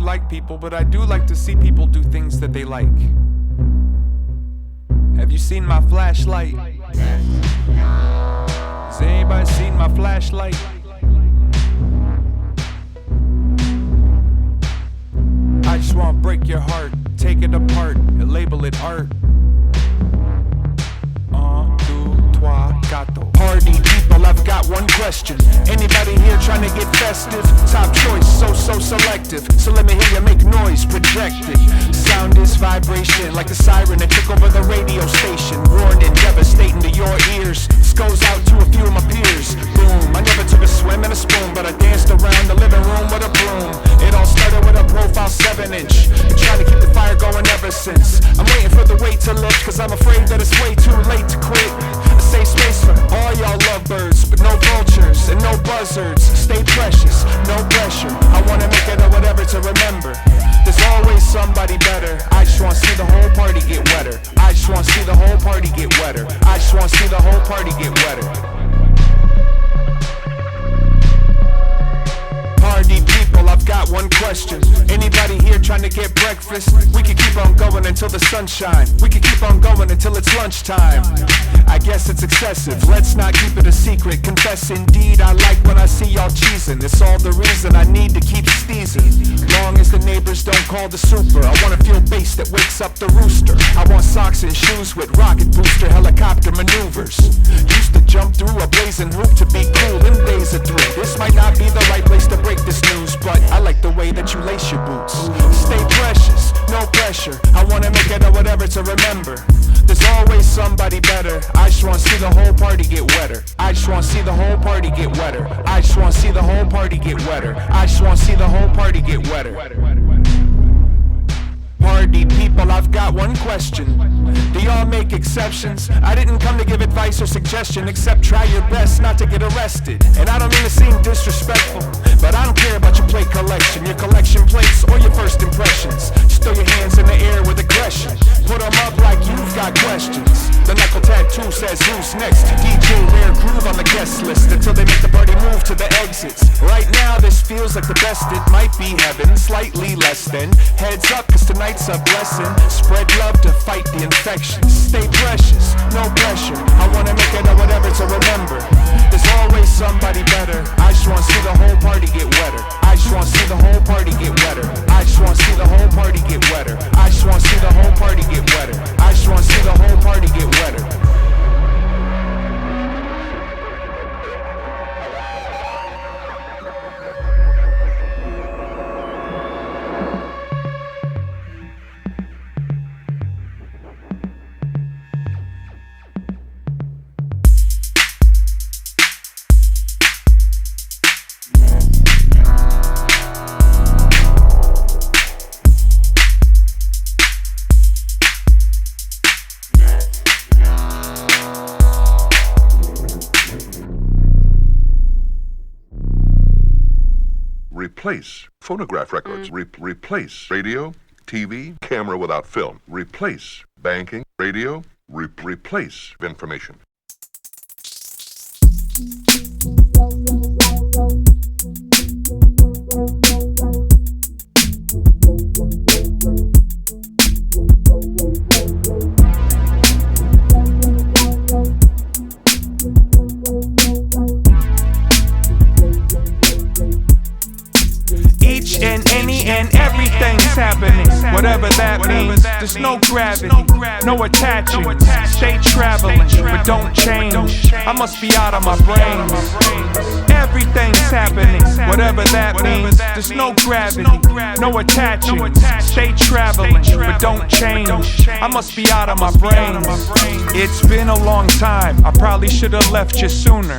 like people, but I do like to see people do things that they like. Have you seen my flashlight? Has anybody seen my flashlight? I just wanna break your heart, take it apart, and label it art. Un, deux, trois, quatre. Party people, I've got one question. Anybody here trying to get festive? Top choice, so selective. So let me hear you make noise, projected. Sound is vibration, like the siren that took over the radio station. Warning, devastating to your ears. This goes out to a few of my peers. Boom, I never took a swim in a spoon, but I danced around the living room with a broom. It all started with a profile 7-inch. Been trying to keep the fire going ever since. I'm waiting for the weight to lift, cause I'm afraid that it's way too late to quit. A safe space for all y'all lovebirds, but no vultures and no buzzards. Stay precious, no pressure. I wanna make it or whatever to remember. There's always somebody better. I just wanna see the whole party get wetter. I just wanna see the whole party get wetter. I just wanna see the whole party get wetter. Party people, I've got one question. Anybody here trying to get breakfast? We can keep on going until the sunshine. We can keep on going until it's lunchtime. I guess it's excessive, let's not keep it a secret. Confess indeed, I like when I see y'all cheesing. It's all the reason I need to keep steezing. Long as the neighbors don't call the super. I wanna feel bass that wakes up the rooster. I want socks and shoes with rocket booster helicopter maneuvers. Used to jump through a blazing hoop to be cool, them days are through. This might not be the right place to break this news, but I like the way that you lace your boots. Stay precious, no pressure. I wanna make it or whatever to remember. There's always somebody better. I just wanna see the whole party get wetter. I just wanna see the whole party get wetter. I just wanna see the whole party get wetter. I just wanna see the whole party get wetter. Party people, I've got one question. Do y'all make exceptions? I didn't come to give advice or suggestion, except try your best not to get arrested. And I don't mean to seem disrespectful, but I don't care about your plate collection, your collection plates, or your first impressions. Just throw your hands in the air with aggression. Put them up like you've got questions. The knuckle tattoo says who's next. DJ Rare Groove on the guest list until they make the party move to the exits. Right now this feels like the best it might be heaven, slightly less than. Heads up cause tonight's a blessing. Spread love to fight the infection. Stay precious, no pressure. I wanna make it or whatever to remember. There's always somebody better. I just wanna see the whole party get wetter. I just wanna see the whole party get wetter. I just wanna see the whole party get wetter. I just wanna see the whole party get wetter. I just wanna see the whole party get wetter. Replace phonograph records. Replace radio, TV, camera without film. Replace banking, radio, replace information. Happening, whatever that means. There's no gravity, no attaching. Stay traveling, but don't change. I must be out of my brain. Everything's happening, whatever that means. There's no gravity, no attaching. Stay traveling, but don't change. I must be out of my brain. It's been a long time, I probably should have left you sooner.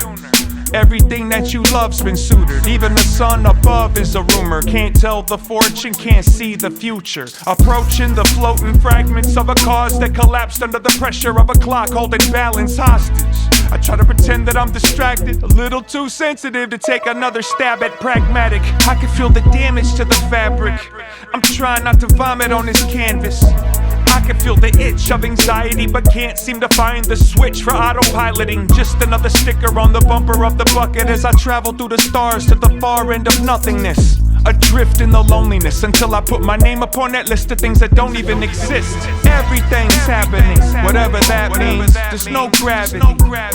Everything that you love's been suited. Even the sun above is a rumor. Can't tell the fortune, can't see the future. Approaching the floating fragments of a cause that collapsed under the pressure of a clock holding balance hostage. I try to pretend that I'm distracted, a little too sensitive to take another stab at pragmatic. I can feel the damage to the fabric. I'm trying not to vomit on this canvas. I can feel the itch of anxiety, but can't seem to find the switch for autopiloting. Just another sticker on the bumper of the bucket as I travel through the stars to the far end of nothingness. adrift in the loneliness until I put my name upon that list of things that don't even exist. Everything's happening, whatever that means. There's no gravity,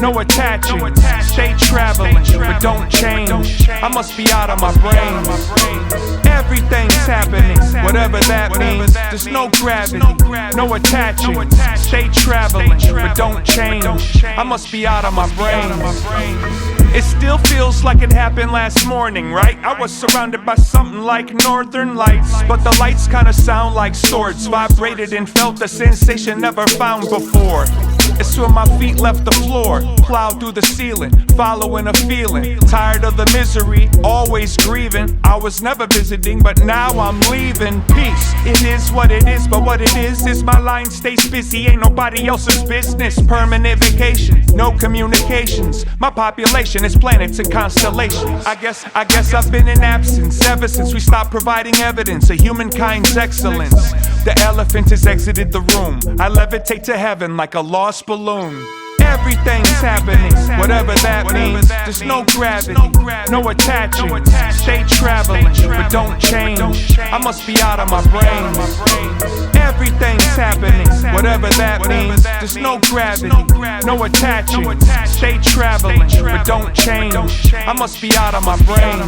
no attaching. Stay traveling, but don't change. I must be out of my brain. Everything's happening, whatever that means. There's no gravity, no attaching. Stay traveling, but don't change. I must be out of my brain. It still feels like it happened last morning, right? I was surrounded by something like northern lights, but the lights kinda sound like swords. Vibrated and felt a sensation never found before. It's when my feet left the floor, plowed through the ceiling, following a feeling. Tired of the misery, always grieving. I was never visiting, but now I'm leaving. Peace, it is what it is, but what it is my line stays busy, ain't nobody else's business. Permanent vacation, no communications. My population is planets and constellations. I guess I've been in absence ever since we stopped providing evidence of humankind's excellence. The elephant has exited the room. I levitate to heaven like a lost balloon. Everything's happening, whatever that means. There's no gravity, no attaching. Stay traveling, but don't change. I must be out of my brain. Everything's happening, whatever that means. There's no gravity, no attaching. Stay traveling, but don't change. I must be out of my brain.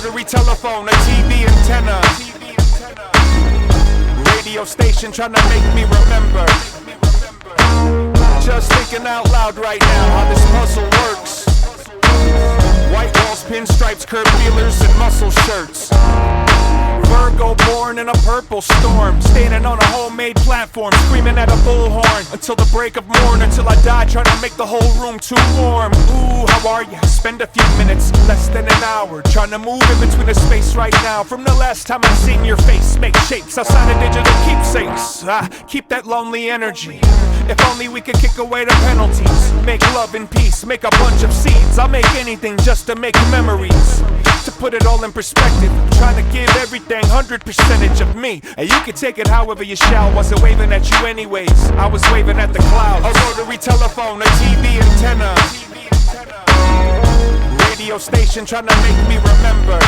Rotary telephone, a TV antenna, radio station trying to make me remember. Just thinking out loud right now how this puzzle works. White walls, pinstripes, curb feelers, and muscle shirts. Virgo born in a purple storm, standing on a homemade platform, screaming at a bullhorn until the break of morn, until I die trying to make the whole room too warm. Ooh, how are ya? Spend a few minutes, less than an hour, trying to move in between the space right now. From the last time I seen your face, make shapes outside of digital keepsakes. Keep that lonely energy. If only we could kick away the penalties. Make love and peace, make a bunch of seeds. I'll make anything just to make memories. To put it all in perspective, I'm trying to give everything 100% of me. And you can take it however you shall. Wasn't waving at you anyways, I was waving at the clouds. A rotary telephone, a TV antenna, radio station trying to make me remember.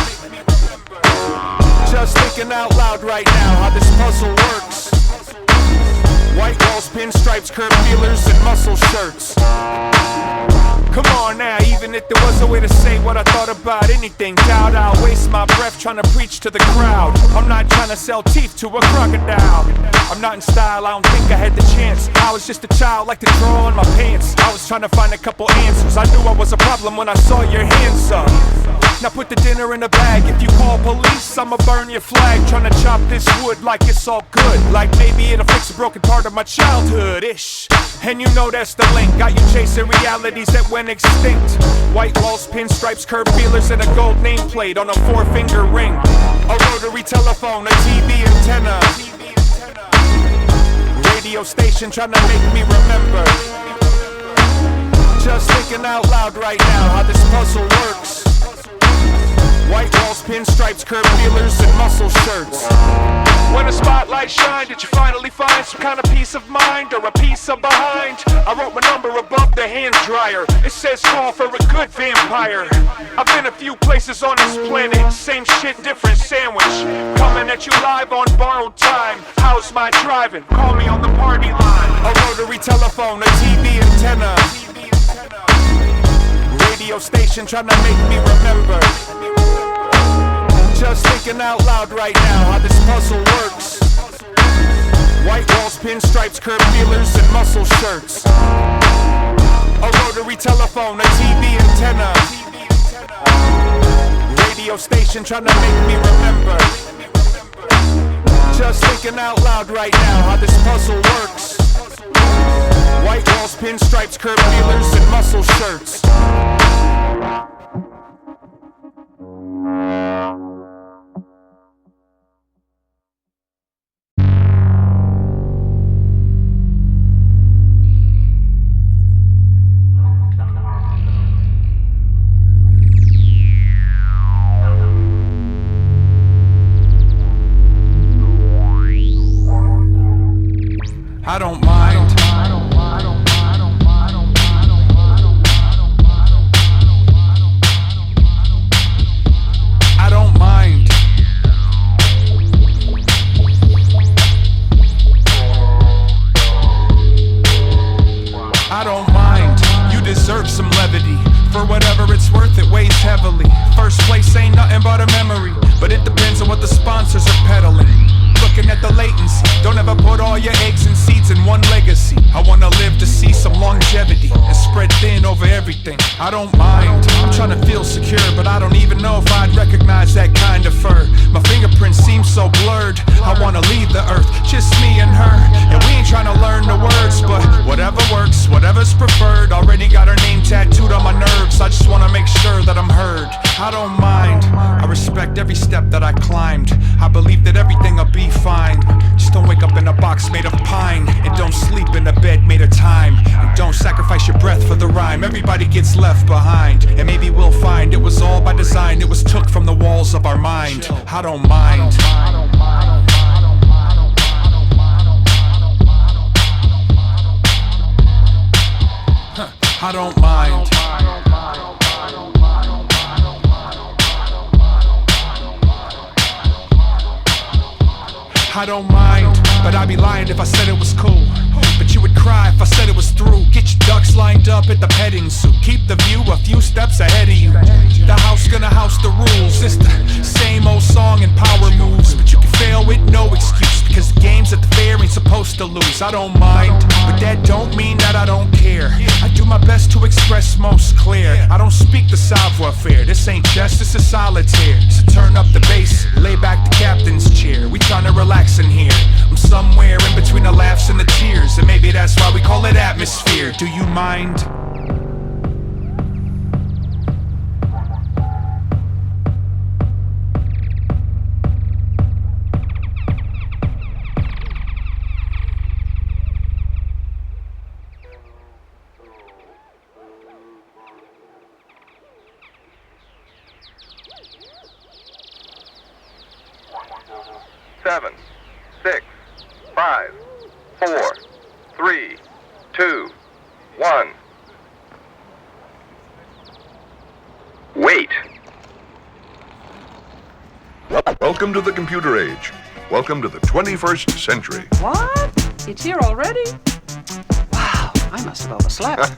Just thinking out loud right now how this puzzle works. White walls, pinstripes, curb feelers, and muscle shirts. Come on now, even if there was a way to say what I thought about anything, doubt I'll waste my breath trying to preach to the crowd. I'm not trying to sell teeth to a crocodile. I'm not in style, I don't think I had the chance. I was just a child, like to draw on my pants. I was trying to find a couple answers. I knew I was a problem when I saw your hands up. Now put the dinner in a bag. If you call police, I'ma burn your flag. Trying to chop this wood like it's all good, like maybe it'll fix a broken part of my childhood-ish. And you know that's the link. Got you chasing realities that went extinct. White walls, pinstripes, curb feelers, and a gold nameplate on a 4-finger ring. A rotary telephone, a TV antenna, radio station trying to make me remember. Just thinking out loud right now how this puzzle works. White walls, pinstripes, curb feelers, and muscle shirts. When the spotlight shined, did you finally find some kind of peace of mind or a piece of behind? I wrote my number above the hand dryer. It says call for a good vampire. I've been a few places on this planet, same shit, different sandwich. Coming at you live on borrowed time. How's my driving? Call me on the party line. A rotary telephone, a TV antenna, radio station trying to make me remember. Just thinking out loud right now how this puzzle works. White walls, pinstripes, curb feelers, and muscle shirts. A rotary telephone, a TV antenna, radio station trying to make me remember. Just thinking out loud right now how this puzzle works. White walls, pinstripes, curb feelers, and muscle shirts. I don't mind. I don't mind. I don't mind. You deserve some levity. For whatever it's worth, it weighs heavily. First place ain't nothing but a memory, but it depends on what the sponsors are peddling. Looking at the latency, don't ever put all your eggs and seeds in one legacy. I wanna live to see some longevity and spread thin over everything. I don't mind. I'm trying to feel secure, but I don't even know if I'd recognize that kind of fur. My fingerprints seem so blurred. I wanna leave the earth, just me and her. And we ain't trying to learn the words, but whatever works, whatever's preferred. Already got her name tattooed on my nerves. I just wanna make sure that I'm heard. I don't mind. I respect every step that I climbed. I believe that everything'll be fine. Just don't wake up in a box made of pine, and don't sleep in a bed made of time, and don't sacrifice your breath for the rhyme. Everybody gets left behind, and maybe we'll find it was all by design. It was took from the walls of our mind. I don't mind. I don't mind. I don't mind, but I'd be lying if I said it was cool. But you would cry if I said it was through. Get your ducks lined up at the petting zoo. Keep the view a few steps ahead of you. The house gonna house the rules. It's the same old song and power moves, but you can fail with no excuse, because the games at the fair ain't supposed to lose. I don't mind, but that don't mean that I don't care. I do my best to express most clear. I don't speak the savoir-faire. This ain't chess, this is solitaire. So turn up the bass, lay back the captain's chair. We tryna relax in here. I'm somewhere in between the laughs and the tears, and maybe that's why we call it atmosphere. Do you mind? Seven, 6, 5, 4, 3, 2, 1. Wait. Welcome to the computer age. Welcome to the 21st century. What? It's here already? Wow, I must have overslept.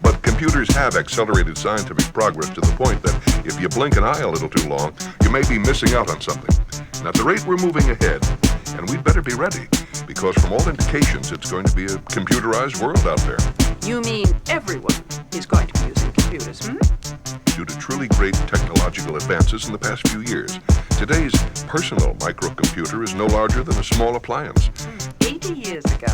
But computers have accelerated scientific progress to the point that if you blink an eye a little too long, you may be missing out on something. And at the rate we're moving ahead, and we'd better be ready, because from all indications, it's going to be a computerized world out there. You mean everyone is going to be using computers, Due to truly great technological advances in the past few years, today's personal microcomputer is no larger than a small appliance. 80 years ago,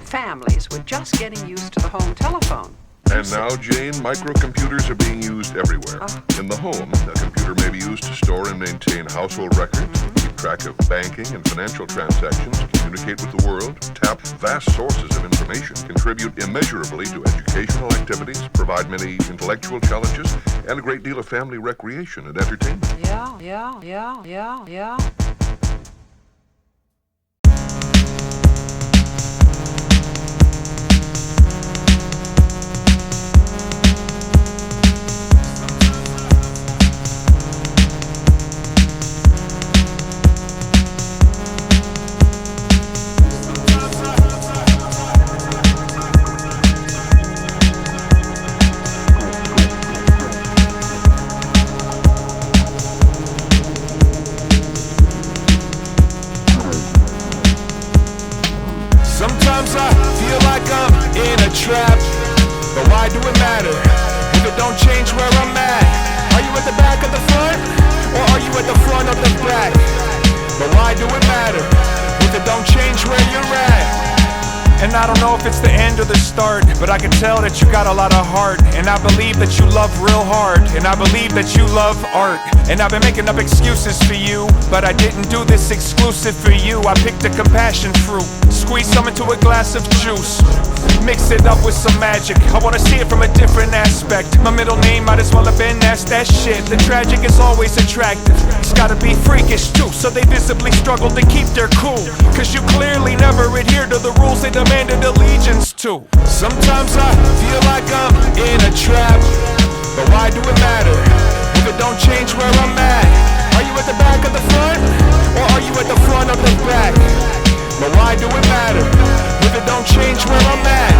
families were just getting used to the home telephone. And now, Jane, microcomputers are being used everywhere. In the home, a computer may be used to store and maintain household records, keep track of banking and financial transactions, communicate with the world, tap vast sources of information, contribute immeasurably to educational activities, provide many intellectual challenges, and a great deal of family recreation and entertainment. Yeah. Sometimes I feel like I'm in a trap, but why do it matter if it don't change where I'm at? Are you at the back of the front, or are you at the front of the back? But why do it matter if it don't change where you're at? And And I don't know if it's the end or the start, but I can tell that you got a lot of heart. And I believe that you love real hard. And I believe that you love art. And I've been making up excuses for you, but I didn't do this exclusive for you. I picked a compassion fruit, squeeze some into a glass of juice, mix it up with some magic. I wanna see it from a different aspect. My middle name might as well have been that's that shit. The tragic is always attractive. It's gotta be freakish too, so they visibly struggle to keep their cool. Cause you clearly never adhere to the rules they demanded allegiance to. Sometimes I feel like I'm in a trap, but why do it matter if it don't change where I'm at? Are you at the back of the front, or are you at the front of the back? But why do it matter if it don't change where I'm at?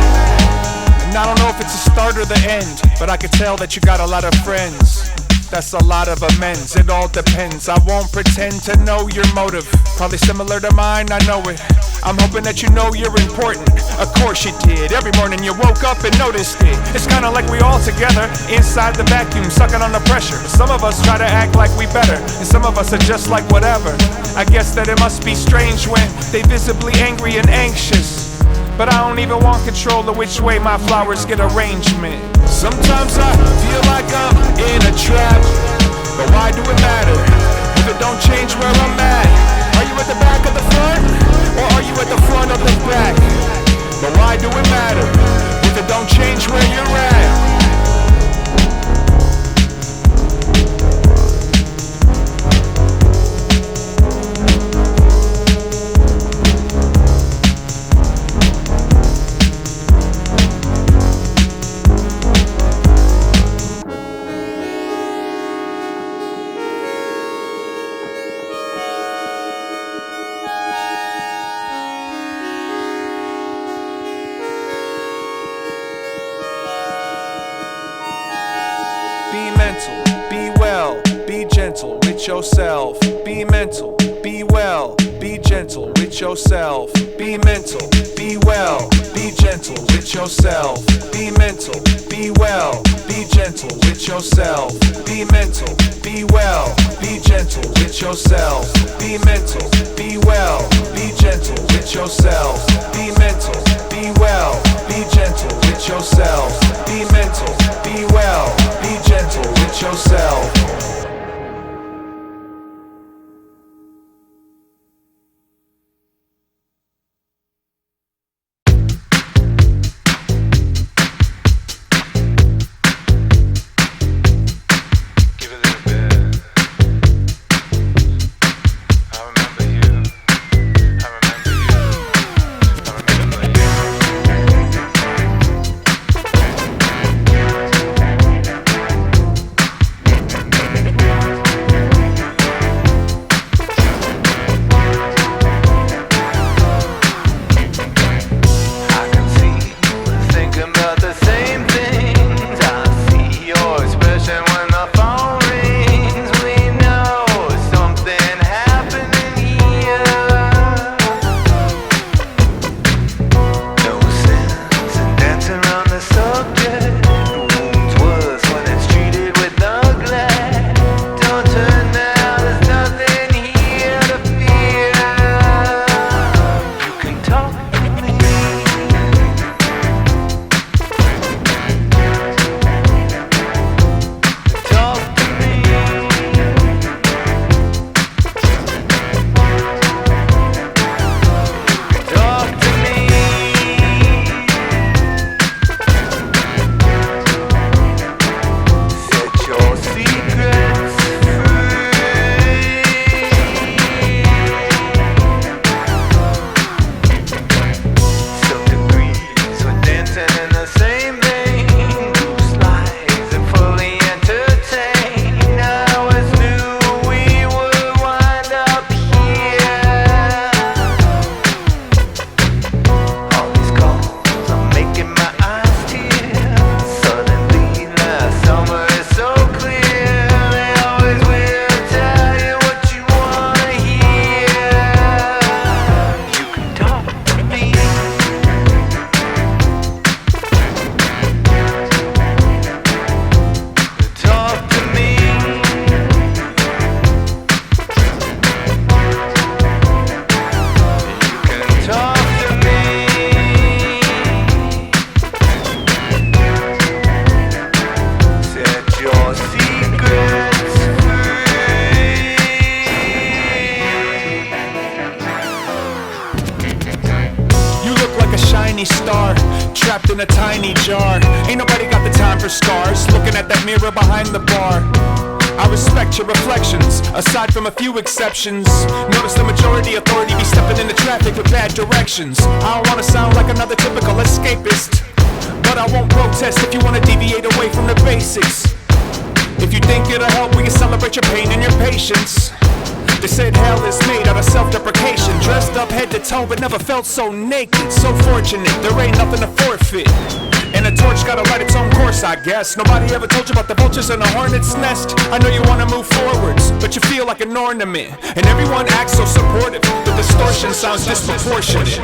And I don't know if it's the start or the end, but I can tell that you got a lot of friends. That's a lot of amends, it all depends. I won't pretend to know your motive. Probably similar to mine, I know it. I'm hoping that you know you're important. Of course you did. Every morning you woke up and noticed it. It's kinda like we all together inside the vacuum, sucking on the pressure. Some of us try to act like we better, and some of us are just like whatever. I guess that it must be strange when they visibly angry and anxious, but I don't even want control of which way my flowers get arrangement. Sometimes I feel like I'm in a trap, but why do it matter if it don't change where I'm at? Are you at the back of the front, or are you at the front of the back? But why do it matter if it don't change where you're at? Be mental, be well, be gentle with yourself. Be mental, be well, be gentle with yourself. Be mental, be well, be gentle with yourself. Be mental, be well, be gentle with yourself. Be mental, be well, be gentle with yourself. Be mental, be well, be gentle with yourself. Be mental, be well, be gentle with yourself. Be mental, be well, be gentle with yourself. tiny star, trapped in a tiny jar. Ain't nobody got the time for scars, looking at that mirror behind the bar. I respect your reflections, aside from a few exceptions. Notice the majority authority be stepping into traffic with bad directions. I don't wanna sound like another typical escapist, but I won't protest if you wanna deviate away from the basics. If you think it'll help, we can celebrate your pain and your patience. They said hell is made out of self-deprecation. Dressed up head to toe, but never felt so naked. So fortunate, there ain't nothing to forfeit. And a torch gotta light its own course, I guess. Nobody ever told you about the vultures in a hornet's nest. I know you wanna move forwards, but you feel like an ornament. And everyone acts so supportive, the distortion sounds disproportionate.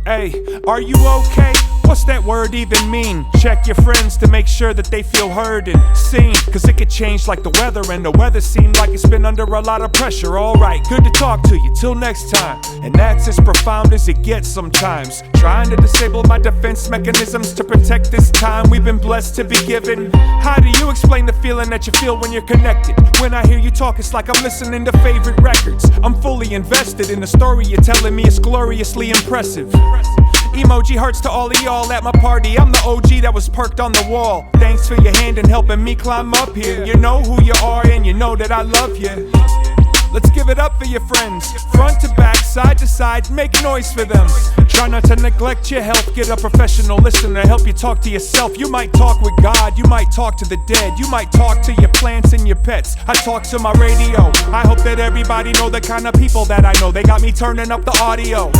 Hey, are you okay? What's that word even mean? Check your friends to make sure that they feel heard and seen, cause it could change like the weather, and the weather seemed like it's been under a lot of pressure. Alright, good to talk to you, till next time. And that's as profound as it gets sometimes. Trying to disable my defense mechanisms to protect this time we've been blessed to be given. How do you explain the feeling that you feel when you're connected? When I hear you talk, it's like I'm listening to favorite records. I'm fully invested in the story you're telling me, it's gloriously impressive. Emoji hearts to all of y'all at my party. I'm the OG that was perked on the wall. Thanks for your hand in helping me climb up here. You know who you are and you know that I love you. Let's give it up for your friends. Front to back, side to side, make noise for them. Try not to neglect your health. Get a professional listener to help you talk to yourself. You might talk with God, you might talk to the dead. You might talk to your plants and your pets. I talk to my radio. I hope that everybody know the kind of people that I know. They got me turning up the audio.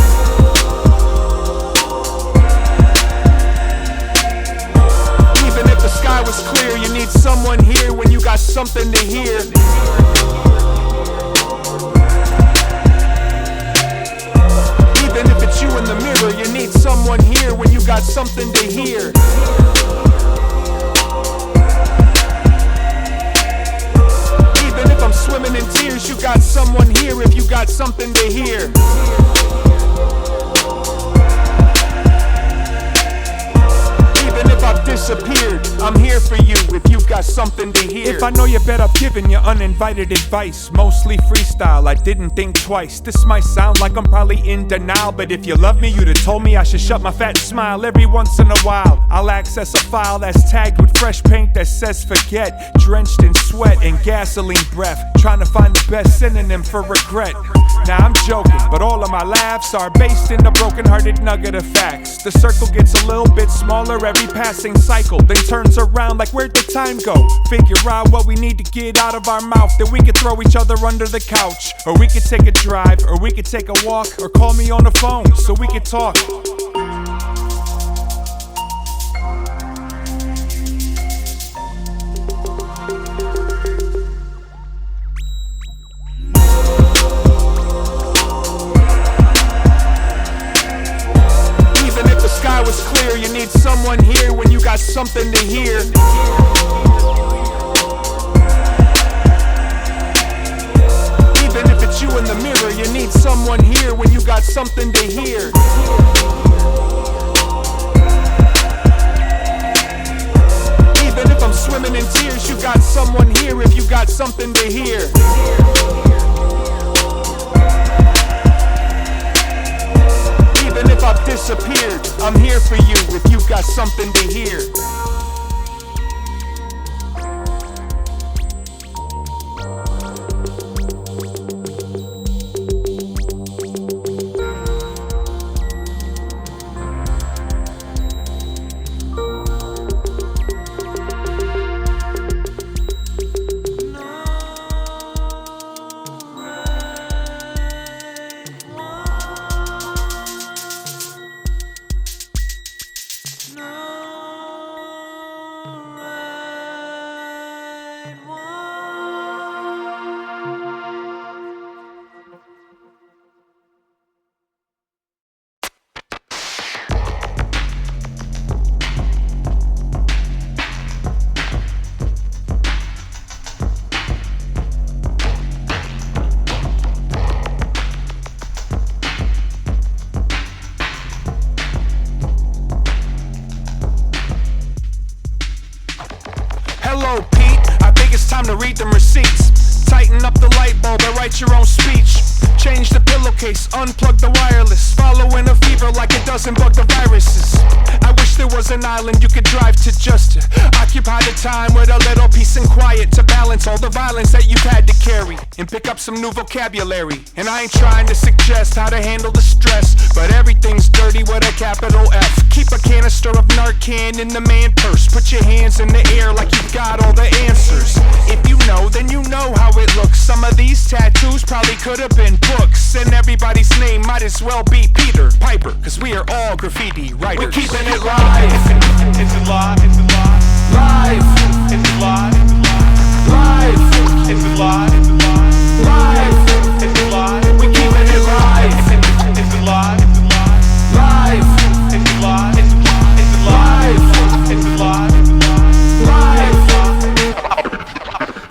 Even if the sky was clear, you need someone here when you got something to hear. Even if it's you in the mirror, you need someone here when you got something to hear. Even if I'm swimming in tears, you got someone here if you got something to hear. Even if I've disappeared, I'm here for you if you've got something to hear. If I know you bet I've given you uninvited advice, mostly freestyle, I didn't think twice. This might sound like I'm probably in denial, but if you love me, you'd have told me I should shut my fat smile. Every once in a while, I'll access a file that's tagged with fresh paint that says forget, drenched in sweat and gasoline breath, trying to find the best synonym for regret. Now I'm joking, but all of my laughs are based in the broken-hearted nugget of facts. The circle gets a little bit smaller every passing cycle, then turns around like where'd the time and go. Figure out what we need to get out of our mouth. Then we could throw each other under the couch. Or we could take a drive, or we could take a walk. Or call me on the phone so we could talk. Even if the sky was clear, you need someone here when you got something to hear. Even if it's you in the mirror, you need someone here when you got something to hear. Even if I'm swimming in tears, you got someone here if you got something to hear. Even if I've disappeared, I'm here for you if you got something to hear. Hello, Pete. I think it's time to read them receipts. Tighten up the light bulb and write your own speech. Change the pillowcase, unplug the wireless. Following a fever like it doesn't bug the viruses. I wish there was an island you could drive to just to occupy the time with a little peace and quiet to balance all the violence that you've had to carry and pick up some new vocabulary. And I ain't trying to suggest how to handle the stress, but everything's dirty with a capital F. Keep a canister of Narcan in the man purse. Put your hands in the air like you've got all the answers. If you know, then you know how it looks. Some of these tattoos probably could have been books, and everybody's name might as well be Peter Piper, cause we are all graffiti writers. We're keeping it live. It's alive, it's alive. Live. It's alive, Live. it's alive, it's alive. Live. It's alive, We're keeping it live. it's alive, it's alive. Live. It's alive, it's alive, it's alive, Live.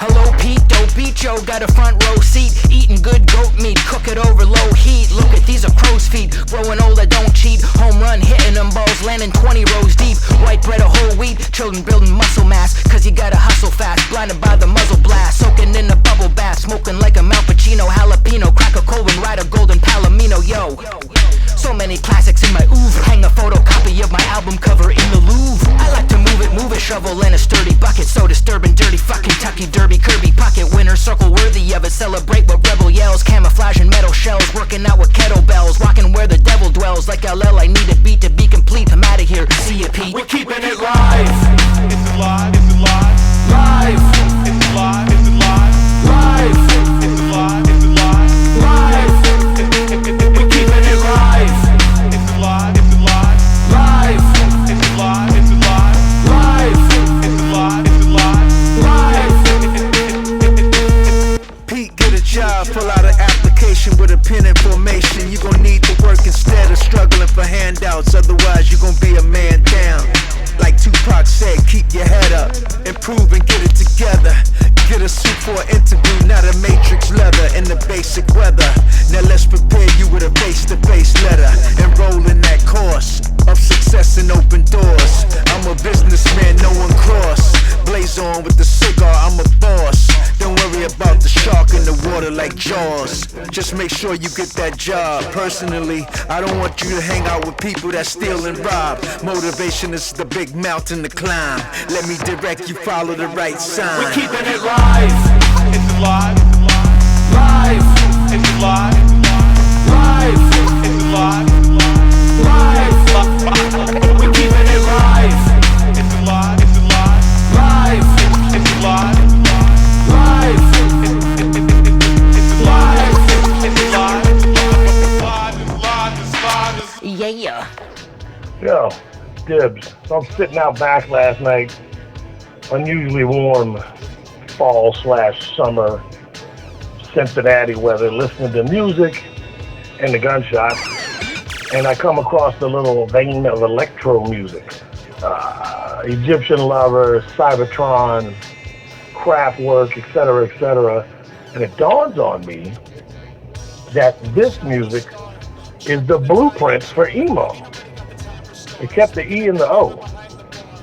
Hello, Pete, dope beat, yo, got a front row seat. Eating good goat meat, cook it over low heat. Look at these are crow's feet, growing old, I don't cheat. Home run, hitting them balls, landing 20 rows deep. White bread, a whole wheat, children building muscle mass. Cause you gotta hustle fast, blinded by the muzzle blast. Soaking in the bubble bath, smoking like a Malpuccino. Jalapeno, crack a cold and ride a golden palomino, yo. So many classics in my oeuvre. Hang a photocopy of my album cover in the Louvre. I like to move it, shovel in a sturdy bucket. So disturbing, dirty, fucking Kentucky Derby, Kirby pocket winner, circle worthy of it. Celebrate with rebel yells, camouflage and metal shells. Working out with kettlebells, walking where the devil dwells. Like LL, I need a beat to be complete. I'm out of here, see ya, Pete. We're keeping it live. it's alive, it's alive. Live. It's alive, it's alive. Live. It's alive, it's alive. Live. We're keeping it live. It's alive, it's alive. Live. It's alive, it's alive. Live. It's alive, it's alive. Live. Pete, get a job, pull out an application with a pen and formation. You gon' need to work instead of struggling for handouts. Otherwise, you gon' be a man down. Like Tupac said, keep your head up, improve and get it together. Get a suit for an interview, not a matrix leather in the basic weather. Now let's prepare you with a face-to-face letter. Enroll in that course of success and open doors. I'm a businessman, no one cross. Blaze on with the cigar, I'm a boss. Don't worry about the shark in the water like Jaws. Just make sure you get that job. Personally, I don't want you to hang out with people that steal and rob. Motivation is the big mountain to climb. Let me direct you, follow the right sign. We're keeping it live. It's alive, it's alive. Live. It's alive, Live. it's alive. Live. We're keeping it live. It's alive, it's alive. Live. Yo, Dibs. So I'm sitting out back last night, unusually warm fall/summer Cincinnati weather, listening to music and the gunshots, and I come across the little vein of electro music. Egyptian Lover, Cybertron, Kraftwerk, etc., and it dawns on me that this music is the blueprints for emo. It kept the E and the O.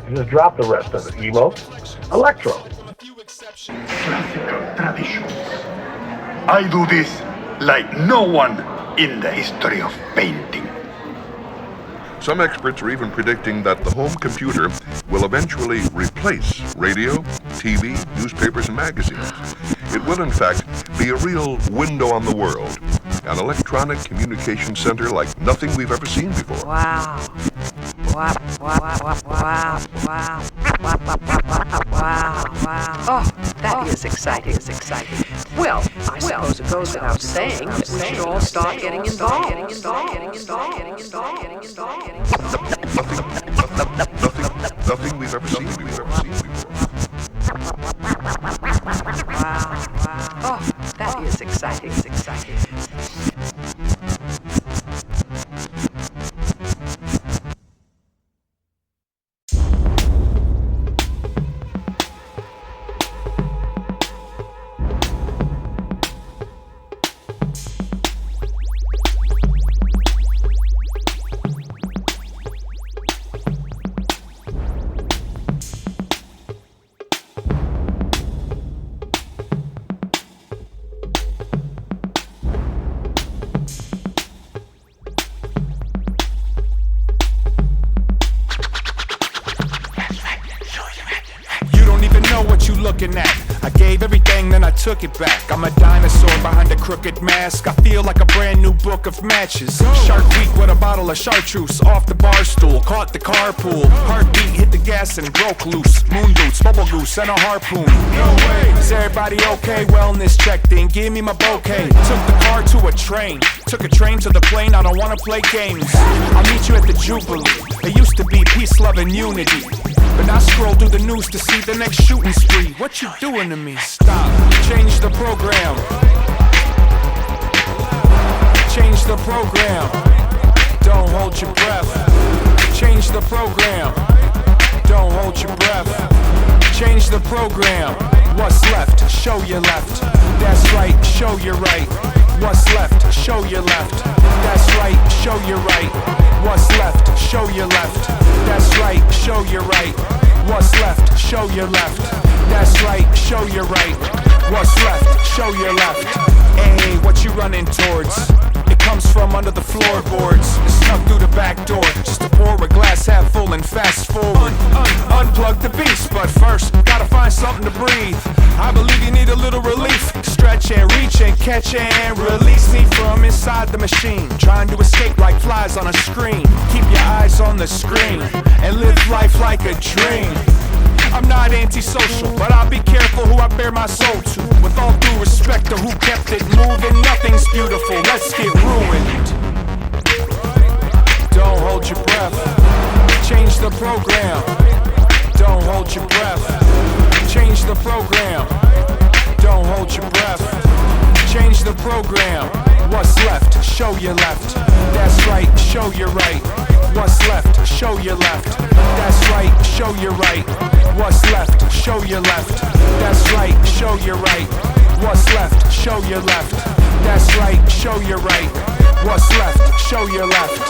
It just dropped the rest of it. Emo, electro. Classical traditions. I do this like no one in the history of painting. Some experts are even predicting that the home computer will eventually replace radio, TV, newspapers, and magazines. It will, in fact, be a real window on the world, an electronic communication center like nothing we've ever seen before. Wow. Wow. Oh, that is exciting. Well, I suppose it goes without saying that we should all start getting involved. Nothing we've ever seen before. Wow. Oh, that is exciting. Looking at, I gave everything, then I took it back. I'm a dinosaur behind a crooked mask. I feel like a brand new book of matches. Shark Week with a bottle of chartreuse off the bar stool, caught the carpool. Heartbeat hit the gas and broke loose. Moon boots, bubble goose, and a harpoon. No way. Is everybody okay? Wellness check, then give me my bouquet. Took the car to a train, took a train to the plane. I don't wanna play games. I'll meet you at the Jubilee. It used to be peace, love, and unity, but I scroll through the news to see the next shooting spree. What you doing to me? Stop. Change the program. Change the program. Don't hold your breath. Change the program. Don't hold your breath. Change the program. What's left? Show your left. That's right. Show your right. What's left? Show your left. That's right. Show your right. What's left? Show your left. That's right. Show your right. What's left? Show your left. That's right. Show your right. What's left? Show your left. Hey, what you running towards? It comes from under the floorboards. It snuck through the back door just to pour a glass half full and fast forward. Unplug the beast, but first gotta find something to breathe. I believe you need a little relief. Stretch and reach and catch and release me from inside the machine. Trying to escape like flies on a screen. Keep your eyes on the screen and live life like a dream. I'm not antisocial, but I'll be careful who I bare my soul to. With all due respect to who kept it moving, nothing's beautiful, let's get ruined. Don't hold your breath. Change the program. Don't hold your breath. Change the program. Don't hold your breath. Change the program. What's left? Show your left. That's right, show your right. What's left? Show your left. That's right, show your right. What's left? Show your left. That's right, show your right. What's left? Show your left. That's right, show your right. What's left? Show your left.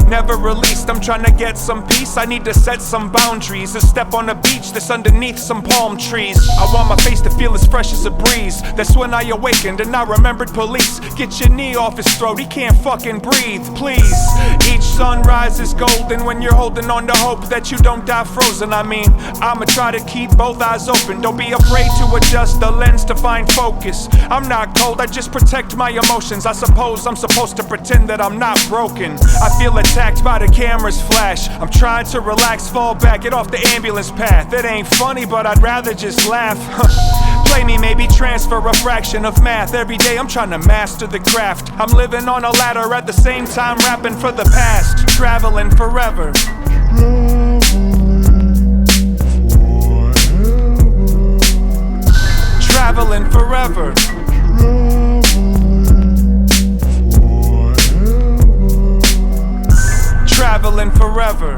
Never released, I'm trying to get some peace. I need to set some boundaries. A step on a beach that's underneath some palm trees. I want my face to feel as fresh as a breeze. That's when I awakened and I remembered police. Get your knee off his throat, he can't fucking breathe, please. Each sunrise is golden when you're holding on to hope that you don't die frozen. I mean, I'ma try to keep both eyes open. Don't be afraid to adjust the lens to find focus. I'm not cold, I just protect my emotions. I suppose I'm supposed to pretend that I'm not broken. I feel attacked by the camera's flash. I'm trying to relax, fall back, get off the ambulance path. It ain't funny, but I'd rather just laugh. Play me, maybe transfer a fraction of math. Every day I'm trying to master the craft. I'm living on a ladder at the same time rapping for the past. Traveling forever. Traveling forever. Traveling forever.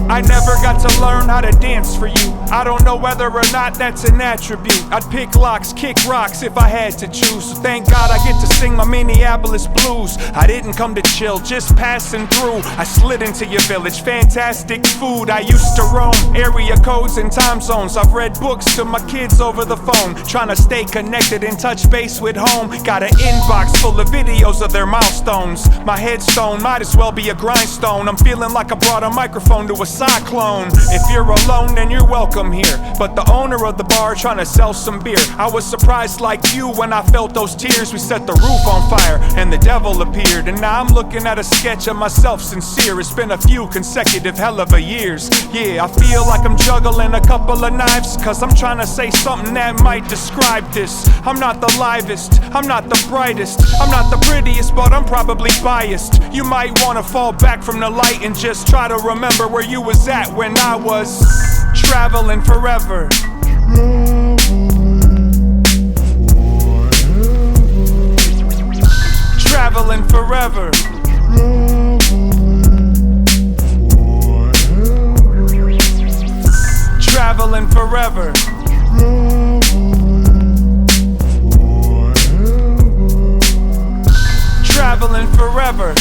I never got to learn how to dance for you. I don't know whether or not that's an attribute. I'd pick locks, kick rocks if I had to choose. So thank God I get to sing my Minneapolis blues. I didn't come to chill, just passing through. I slid into your village, fantastic food. I used to roam area codes and time zones. I've read books to my kids over the phone, trying to stay connected and touch base with home. Got an inbox full of videos of their milestones. My headstone might as well be a grindstone. I'm feeling like I brought a microphone to a cyclone. If you're alone, then you're welcome here. But the owner of the bar trying to sell some beer. I was surprised like you when I felt those tears. We set the roof on fire and the devil appeared. And now I'm looking at a sketch of myself sincere. It's been a few consecutive hell of a years. Yeah, I feel like I'm juggling a couple of knives, cause I'm trying to say something that might describe this. I'm not the livest, I'm not the brightest, I'm not the prettiest, but I'm probably biased. You might wanna fall back from the light and just try to remember where you was at when I was traveling forever. Traveling forever. Traveling forever. Traveling forever.